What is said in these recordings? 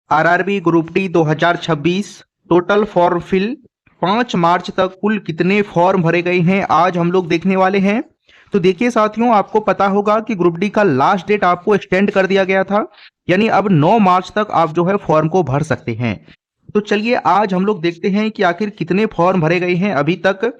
RRB group D 2026 total form fill 5 मार्च तक कुल कितने फॉर्म भरे गए हैं आज हम लोग देखने वाले हैं। तो देखिए साथियों, आपको पता होगा कि ग्रुप डी का लास्ट डेट आपको एक्सटेंड कर दिया गया था, यानी अब 9 मार्च तक आप जो है फॉर्म को भर सकते हैं। तो चलिए आज हम लोग देखते हैं कि आखिर कितने फॉर्म भरे गए हैं अभी तक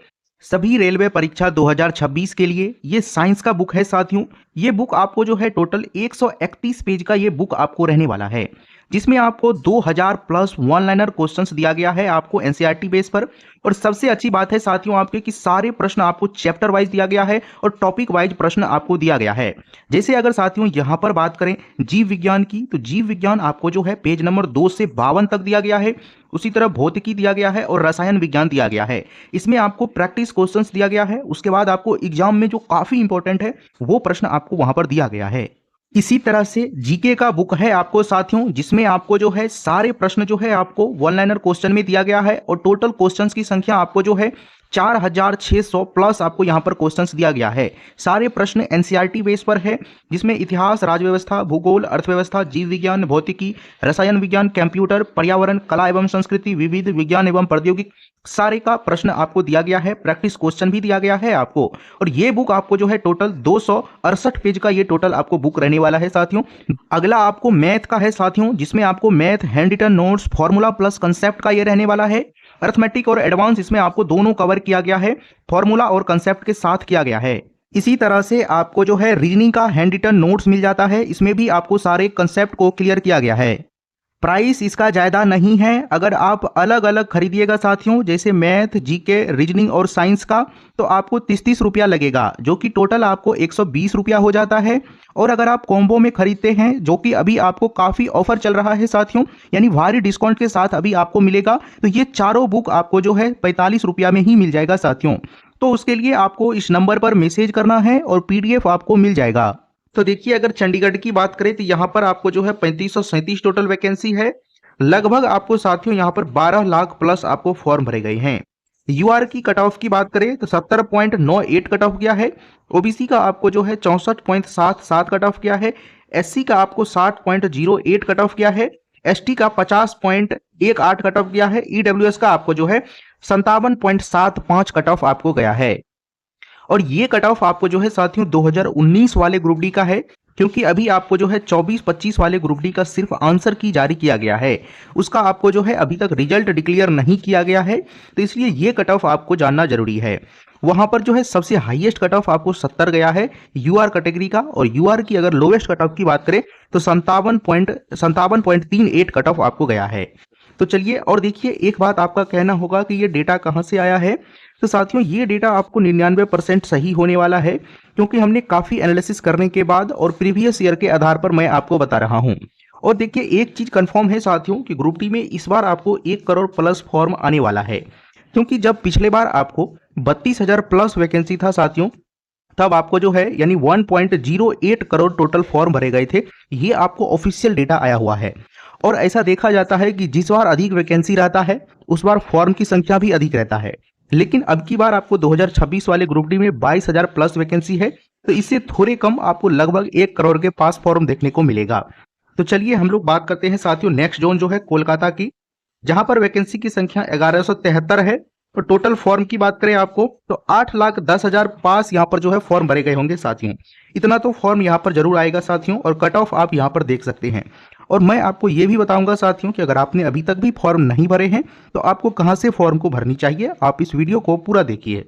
सभी रेलवे परीक्षा 2026 के लिए। ये साइंस का बुक है साथियों। ये बुक आपको जो है टोटल 131 पेज का ये बुक आपको रहने वाला है, जिसमें आपको 2000 प्लस वन लाइनर क्वेश्चंस दिया गया है आपको एनसीईआरटी बेस पर। और सबसे अच्छी बात है साथियों आपके कि सारे प्रश्न आपको चैप्टर वाइज दिया गया है और टॉपिक वाइज प्रश्न आपको दिया गया है। जैसे अगर साथियों यहां पर बात करें जीव विज्ञान की, तो जीव विज्ञान आपको जो है पेज नंबर 2 से 52 तक दिया गया है। उसी तरह भौतिकी दिया गया है और रसायन विज्ञान दिया गया है। इसमें आपको प्रैक्टिस क्वेश्चंस दिया गया है। उसके बाद आपको एग्जाम में जो काफी इंपॉर्टेंट है वो प्रश्न आपको वहां पर दिया गया है। इसी तरह से जीके का बुक है आपको साथियों, जिसमें आपको जो है सारे प्रश्न जो है आपको वन लाइनर क्वेश्चन में दिया गया है और टोटल क्वेश्चंस की संख्या आपको जो है 4600 प्लस आपको यहां पर क्वेश्चंस दिया गया है। सारे प्रश्न एनसीईआरटी बेस पर है, जिसमें इतिहास, राज्य व्यवस्था, भूगोल, अर्थव्यवस्था, जीव विज्ञान, भौतिकी, रसायन विज्ञान, कंप्यूटर, पर्यावरण, कला एवं संस्कृति, विविध विज्ञान एवं प्रौद्योगिकी सारे का प्रश्न आपको दिया गया है। प्रैक्टिस क्वेश्चन भी दिया गया है आपको। और ये बुक आपको जो है टोटल 268 पेज का ये टोटल आपको बुक रहने वाला है साथियों। अगला आपको मैथ का है साथियों, जिसमें आपको math, handwritten notes, formula plus concept का ये रहने वाला है। अर्थमेटिक और एडवांस इसमें आपको दोनों कवर किया गया है, फॉर्मूला और कंसेप्ट के साथ किया गया है। इसी तरह से आपको जो है रीजनिंग का हैंड रिटन नोट्स मिल जाता है, इसमें भी आपको सारे कंसेप्ट को क्लियर किया गया है। प्राइस इसका ज़्यादा नहीं है। अगर आप अलग अलग खरीदिएगा साथियों, जैसे मैथ, जीके, रीजनिंग और साइंस का, तो आपको 30-30 रुपया लगेगा, जो कि टोटल आपको 120 रुपया हो जाता है। और अगर आप कॉम्बो में खरीदते हैं, जो कि अभी आपको काफ़ी ऑफर चल रहा है साथियों, यानी भारी डिस्काउंट के साथ अभी आपको मिलेगा, तो ये चारों बुक आपको जो है 45 रुपया में ही मिल जाएगा साथियों। तो उसके लिए आपको इस नंबर पर मैसेज करना है और पीडीएफ आपको मिल जाएगा। तो देखिए अगर चंडीगढ़ की बात करें तो यहाँ पर आपको जो है 3537 टोटल वैकेंसी है। लगभग आपको साथियों यहाँ पर 12 लाख प्लस आपको फॉर्म भरे गए हैं। यूआर की कट ऑफ की बात करें तो 70.98 कट ऑफ गया है। ओबीसी का आपको जो है 64.77 कट ऑफ गया है। एससी का आपको 60.08 कट ऑफ गया है। एसटी का 50.18 कट ऑफ गया है। ईडब्ल्यूएस का आपको जो है 57.75 कट ऑफ आपको गया है। और ये कट ऑफ आपको जो है साथियों 2019 वाले ग्रुप डी का है, क्योंकि अभी आपको जो है 24-25 वाले ग्रुप डी का सिर्फ आंसर की जारी किया गया है। उसका आपको जो है अभी तक रिजल्ट डिक्लेयर नहीं किया गया है, तो इसलिए ये कट ऑफ आपको जानना जरूरी है। वहां पर जो है सबसे हाईएस्ट कट ऑफ आपको 70 गया है यूआर कैटेगरी का, और यूआर की अगर लोवेस्ट कट ऑफ की बात करें तो 57.38 कट ऑफ आपको गया है। तो चलिए और देखिए, एक बात आपका कहना होगा कि ये डेटा कहां से आया है। तो साथियों ये डेटा आपको 99% सही होने वाला है, क्योंकि हमने काफ़ी एनालिसिस करने के बाद और प्रीवियस ईयर के आधार पर मैं आपको बता रहा हूं। और देखिए एक चीज़ कंफर्म है साथियों कि ग्रुप डी में इस बार आपको 1 करोड़ प्लस फॉर्म आने वाला है, क्योंकि जब पिछले बार आपको 32,000 प्लस वैकेंसी था साथियों, तब आपको जो है यानी 1.08 करोड़ टोटल फॉर्म भरे गए थे। ये आपको ऑफिशियल डेटा आया हुआ है। और ऐसा देखा जाता है कि जिस बार अधिक वैकेंसी रहता है उस बार फॉर्म की संख्या भी अधिक रहता है। लेकिन अब की बार आपको 2026 वाले ग्रुप डी में 22,000 प्लस वैकेंसी है, तो इससे थोड़े कम आपको लगभग 1 करोड़ के पास फॉर्म देखने को मिलेगा। तो चलिए हम लोग बात करते हैं साथियों नेक्स्ट जोन जो है कोलकाता की, जहां पर वैकेंसी की संख्या 1173 है। तो टोटल फॉर्म की बात करें आपको तो 8,10,000 पास यहाँ पर जो है फॉर्म भरे गए होंगे साथियों। इतना तो फॉर्म यहाँ पर जरूर आएगा साथियों, और कट ऑफ आप यहाँ पर देख सकते हैं। और मैं आपको ये भी बताऊंगा साथियों कि अगर आपने अभी तक भी फॉर्म नहीं भरे हैं तो आपको कहां से फॉर्म को भरनी चाहिए। आप इस वीडियो को पूरा देखिए।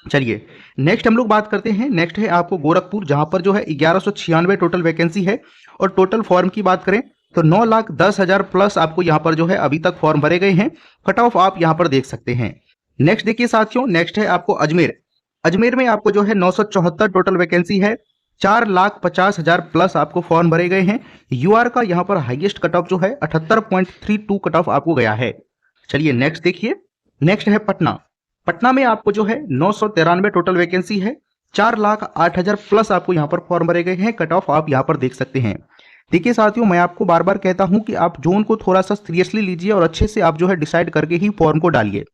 चलिए नेक्स्ट हम लोग बात करते हैं। नेक्स्ट है आपको गोरखपुर, जहां पर जो है 1196 टोटल वैकेंसी है। और टोटल फॉर्म की बात करें तो 9,10,000 प्लस आपको यहाँ पर जो है अभी तक फॉर्म भरे गए हैं। कट ऑफ आप यहाँ पर देख सकते हैं। नेक्स्ट देखिए साथियों, नेक्स्ट है आपको अजमेर। अजमेर में आपको जो है 974 टोटल वैकेंसी है। 4,50,000 प्लस आपको फॉर्म भरे गए हैं। यूआर का यहाँ पर हाईएस्ट कट ऑफ जो है 78.32 कट ऑफ आपको गया है। चलिए नेक्स्ट देखिए। नेक्स्ट है पटना। पटना में आपको जो है 993 टोटल वैकेंसी है। 4,08,000 प्लस आपको यहाँ पर फॉर्म भरे गए हैं। कट ऑफ आप यहाँ पर देख सकते हैं। देखिए साथियों, मैं आपको बार बार कहता हूं कि आप जोन को थोड़ा सा सीरियसली लीजिए और अच्छे से आप जो है डिसाइड करके ही फॉर्म को डालिए,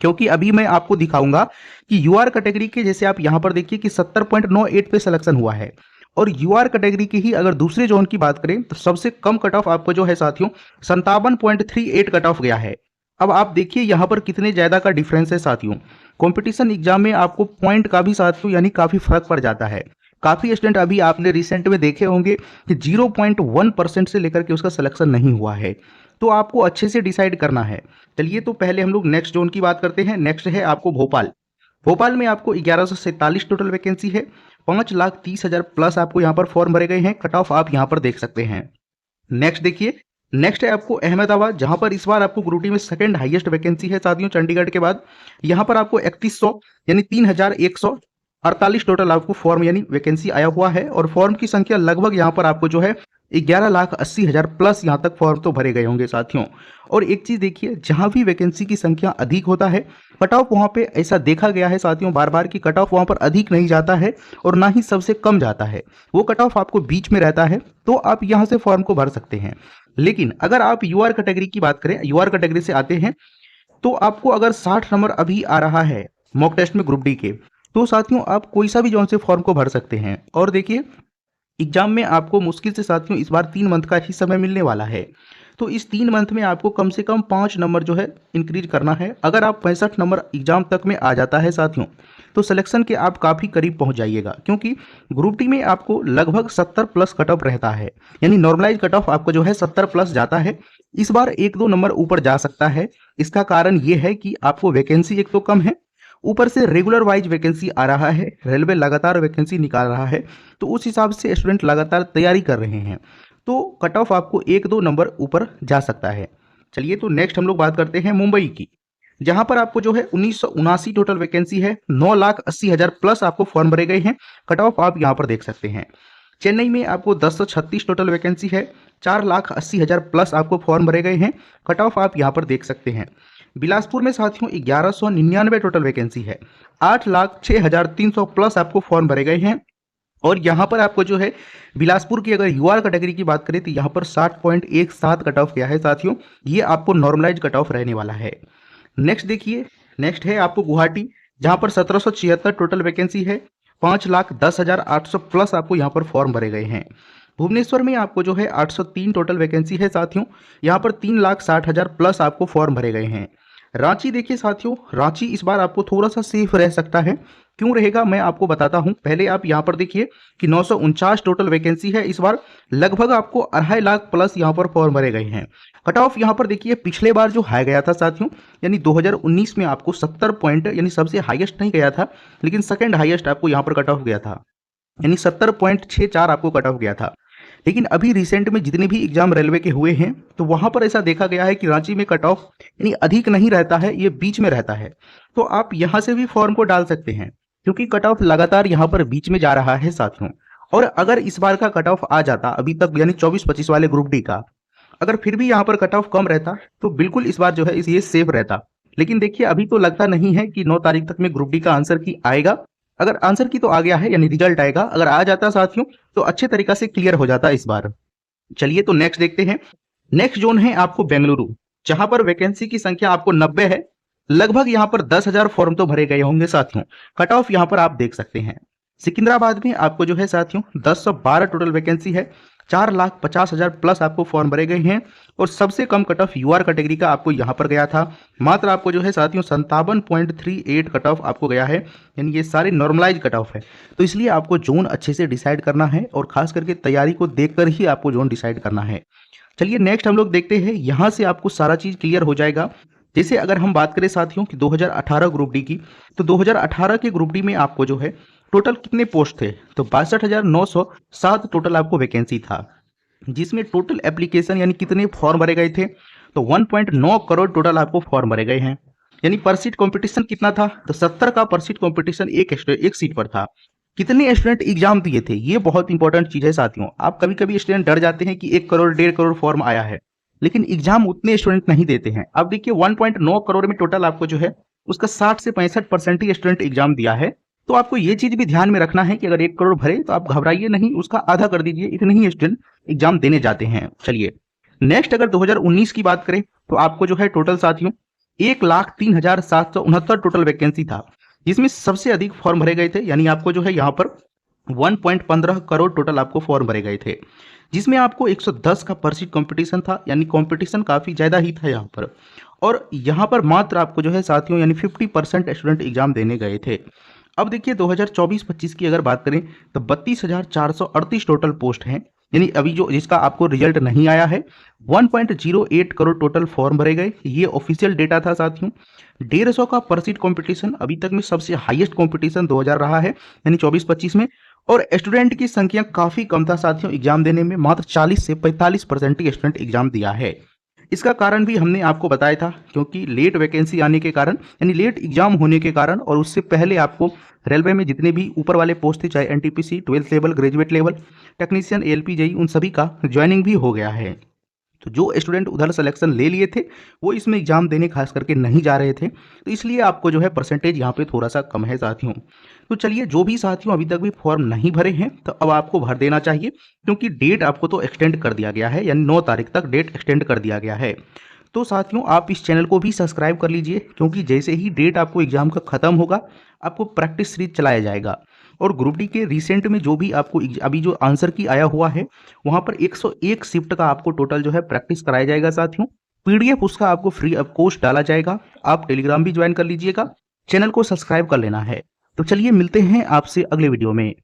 क्योंकि अभी मैं आपको दिखाऊंगा कि यूआर कैटेगरी के जैसे आप यहां पर देखिए कि 70.98 पे सिलेक्शन हुआ है, और यूआर कैटेगरी की ही अगर दूसरे जोन की बात करें तो सबसे कम कट ऑफ आपको जो है साथियों 57.38 कट ऑफ गया है। अब आप देखिए यहाँ पर कितने ज़्यादा का डिफरेंस है साथियों। कंपटीशन एग्जाम में आपको पॉइंट का भी साथियों यानी काफ़ी फर्क पड़ जाता है। काफ़ी स्टूडेंट अभी आपने रिसेंट में देखे होंगे कि 0.1% से लेकर के उसका सिलेक्शन नहीं हुआ है। तो आपको अच्छे से डिसाइड करना है। चलिए तो पहले हम लोग नेक्स्ट जोन की बात करते हैं। नेक्स्ट है आपको भोपाल। भोपाल में आपको 1147 टोटल वैकेंसी है। 5,30,000 प्लस आपको यहाँ पर फॉर्म भरे गए हैं। कट ऑफ आप यहाँ पर देख सकते हैं। नेक्स्ट देखिए, नेक्स्ट है आपको अहमदाबाद, जहां पर इस बार आपको ग्रुप डी में सेकंड हाईएस्ट वैकेंसी है साथियों चंडीगढ़ के बाद। यहां पर आपको 3100 यानी 3,148 टोटल आपको फॉर्म यानी वैकेंसी आया हुआ है। और फॉर्म की संख्या लगभग यहां पर आपको जो है 11,80,000 प्लस यहां तक फॉर्म तो भरे गए होंगे साथियों। और एक चीज देखिए, जहां भी वैकेंसी की संख्या अधिक होता है कट ऑफ वहां पे ऐसा देखा गया है साथियों बार बार की कट ऑफ वहां पर अधिक नहीं जाता है और ना ही सबसे कम जाता है। वो कट ऑफ आपको बीच में रहता है, तो आप यहां से फॉर्म को भर सकते हैं। लेकिन अगर आप यूआर कैटेगरी की बात करें, यूआर कैटेगरी से आते हैं, तो आपको अगर 60 नंबर अभी आ रहा है मॉक टेस्ट में ग्रुप डी के, तो साथियों आप कोई सा भी जोन से फॉर्म को भर सकते हैं। और देखिए एग्जाम में आपको मुश्किल से साथियों इस बार 3 मंथ का ही समय मिलने वाला है। तो इस 3 मंथ में आपको कम से कम 5 नंबर जो है इंक्रीज करना है। अगर आप 65 नंबर एग्जाम तक में आ जाता है साथियों, तो सिलेक्शन के आप काफ़ी करीब पहुंच जाइएगा, क्योंकि ग्रुप डी में आपको लगभग 70 प्लस कट ऑफ रहता है। यानी नॉर्मलाइज कट ऑफ आपको जो है 70 प्लस जाता है। इस बार 1-2 नंबर ऊपर जा सकता है। इसका कारण ये है कि आपको वैकेंसी एक तो कम है, ऊपर से रेगुलर वाइज वैकेंसी आ रहा है, रेलवे लगातार वैकेंसी निकाल रहा है, तो उस हिसाब से स्टूडेंट लगातार तैयारी कर रहे हैं। तो कट ऑफ आपको 1-2 नंबर ऊपर जा सकता है। चलिए तो नेक्स्ट हम लोग बात करते हैं मुंबई की, जहां पर आपको जो है 1979 टोटल वैकेंसी है। 9,80,000 प्लस आपको फॉर्म भरे गए हैं। कट ऑफ आप यहां पर देख सकते हैं। चेन्नई में आपको 1036 टोटल वैकेंसी है। 4,80,000 प्लस आपको फॉर्म भरे गए हैं। कट ऑफ आप यहां पर देख सकते हैं। बिलासपुर में साथियों 1199 टोटल वैकेंसी है। 8,06,300 प्लस आपको फॉर्म भरे गए हैं। और यहाँ पर आपको जो है बिलासपुर की अगर यूआर कैटेगरी की बात करें तो यहाँ पर 60.17 कट ऑफ गया है साथियों। ये आपको नॉर्मलाइज कट ऑफ रहने वाला है। नेक्स्ट देखिए, नेक्स्ट है आपको गुवाहाटी, जहाँ पर 1776 टोटल वैकेंसी है। 5,10,800 प्लस आपको यहाँ पर फॉर्म भरे गए हैं। भुवनेश्वर में आपको जो है 803 टोटल वैकेंसी है साथियों। यहाँ पर 3,60,000 प्लस आपको फॉर्म भरे गए हैं। रांची देखिए साथियों, रांची इस बार आपको थोड़ा सा सेफ रह सकता है। क्यों रहेगा मैं आपको बताता हूं। पहले आप यहां पर देखिए कि 949 टोटल वैकेंसी है इस बार। लगभग आपको 2.5 लाख प्लस यहां पर फॉर्म भरे गए हैं। कट ऑफ यहां पर देखिए पिछले बार जो हाई गया था साथियों, यानी 2019 में आपको 70 पॉइंट यानी सबसे हाईएस्ट नहीं गया था, लेकिन सेकंड हाईएस्ट आपको यहां पर कट ऑफ गया था, यानी 70.64 आपको कट ऑफ गया था। लेकिन अभी रिसेंट में जितने भी एग्जाम रेलवे के हुए हैं, तो वहां पर ऐसा देखा गया है कि रांची में कट ऑफ यानी अधिक नहीं रहता है, ये बीच में रहता है। तो आप यहां से भी फॉर्म को डाल सकते हैं, क्योंकि कट ऑफ लगातार यहां पर बीच में जा रहा है साथियों। और अगर इस बार का कट ऑफ आ जाता अभी तक यानी 24-25 वाले ग्रुप डी का, अगर फिर भी यहाँ पर कट ऑफ कम रहता तो बिल्कुल इस बार जो है ये सेफ रहता। लेकिन देखिए अभी तो लगता नहीं है कि 9 तारीख तक में ग्रुप डी का आंसर की आएगा। अगर आंसर की तो आ गया है यानी रिजल्ट आएगा, अगर आ जाता साथियों तो अच्छे तरीका से क्लियर हो जाता इस बार। चलिए तो नेक्स्ट देखते हैं। नेक्स्ट जोन है आपको बेंगलुरु, जहां पर वैकेंसी की संख्या आपको 90 है। लगभग यहां पर 10,000 फॉर्म तो भरे गए होंगे साथियों। कट ऑफ यहां पर आप देख सकते हैं। सिकंदराबाद में आपको जो है साथियों 1012 टोटल वैकेंसी है। 4,50,000 प्लस आपको फॉर्म भरे गए हैं। और सबसे कम कट ऑफ यूआर कैटेगरी का आपको यहां पर गया था, मात्र आपको जो है साथियों 57.38 कट ऑफ आपको गया है। यानी ये सारे नॉर्मलाइज कट ऑफ है। तो इसलिए आपको जोन अच्छे से डिसाइड करना है और खास करके तैयारी को देखकर ही आपको जोन डिसाइड करना है। चलिए नेक्स्ट हम लोग देखते हैं, यहां से आपको सारा चीज क्लियर हो जाएगा। जैसे अगर हम बात करें साथियों कि 2018 ग्रुप डी की, तो 2018 के ग्रुप डी में आपको जो है टोटल कितने पोस्ट थे, तो 62,907 टोटल आपको वैकेंसी था, जिसमें टोटल एप्लीकेशन यानी कितने फॉर्म भरे गए थे, तो 1.9 करोड़ टोटल आपको फॉर्म भरे गए हैं। यानी पर सीट कंपटीशन कितना था, तो 70 का पर सीट कंपटीशन एक सीट पर था। कितने स्टूडेंट एग्जाम दिए थे, ये बहुत इंपॉर्टेंट चीज है साथियों। आप कभी कभी स्टूडेंट डर जाते हैं कि 1 करोड़ 1.5 करोड़ फॉर्म आया है, लेकिन एग्जाम उतने स्टूडेंट नहीं देते हैं। अब देखिए 1.9 करोड़ में टोटल आपको जो है उसका 60 से 65% ही स्टूडेंट एग्जाम दिया है। तो आपको ये चीज भी ध्यान में रखना है कि अगर 1 करोड़ भरे तो आप घबराइए नहीं, उसका आधा कर दीजिए, इतने ही स्टूडेंट एग्जाम देने जाते हैं। चलिए नेक्स्ट अगर 2019 की बात करें तो आपको जो है टोटल साथियों 1,03,769 टोटल वैकेंसी था, जिसमें सबसे अधिक फॉर्म भरे गए थे। यानी आपको जो है यहाँ पर 1.15 करोड़ टोटल आपको फॉर्म भरे गए थे, जिसमें आपको 110 का पर सीट कंपटीशन था, यानी कंपटीशन काफ़ी ज़्यादा ही था यहाँ पर। और यहाँ पर मात्र आपको जो है साथियों यानी 50% स्टूडेंट एग्जाम देने गए थे। अब देखिए 2024-25 की अगर बात करें तो 32,438 टोटल पोस्ट हैं, यानी अभी जो जिसका आपको रिजल्ट नहीं आया है। 1.08 करोड़ टोटल फॉर्म भरे गए, ये ऑफिशियल डेटा था साथियों। 150 का पर सीट कॉम्पिटिशन अभी तक में सबसे हाईएस्ट कॉम्पिटिशन 2000 रहा है, यानी 24-25 में। और स्टूडेंट की संख्या काफ़ी कम था साथियों एग्जाम देने में, मात्र 40 से 45% ही स्टूडेंट एग्जाम दिया है। इसका कारण भी हमने आपको बताया था, क्योंकि लेट वैकेंसी आने के कारण, यानी लेट एग्जाम होने के कारण, और उससे पहले आपको रेलवे में जितने भी ऊपर वाले पोस्ट थे, चाहे NTPC, 12th level, graduate level, technician, ALP, JE, उन सभी का ज्वाइनिंग भी हो गया है। तो जो स्टूडेंट उधर सिलेक्शन ले लिए थे वो इसमें एग्जाम देने खास करके नहीं जा रहे थे, तो इसलिए आपको जो है परसेंटेज यहाँ पे थोड़ा सा कम है साथियों। तो चलिए, जो भी साथियों अभी तक भी फॉर्म नहीं भरे हैं तो अब आपको भर देना चाहिए, क्योंकि डेट आपको तो एक्सटेंड कर दिया गया है, यानी 9 तारीख तक डेट एक्सटेंड कर दिया गया है। तो साथियों आप इस चैनल को भी सब्सक्राइब कर लीजिए, क्योंकि जैसे ही डेट आपको एग्जाम का खत्म होगा आपको प्रैक्टिस सीरीज चलाया जाएगा। और ग्रुप डी के रिसेंट में जो भी आपको अभी जो आंसर की आया हुआ है, वहां पर 101 शिफ्ट का आपको टोटल जो है प्रैक्टिस कराया जाएगा साथियों। पीडीएफ उसका आपको फ्री ऑफ कॉस्ट डाला जाएगा। आप टेलीग्राम भी ज्वाइन कर लीजिएगा, चैनल को सब्सक्राइब कर लेना है। तो चलिए मिलते हैं आपसे अगले वीडियो में।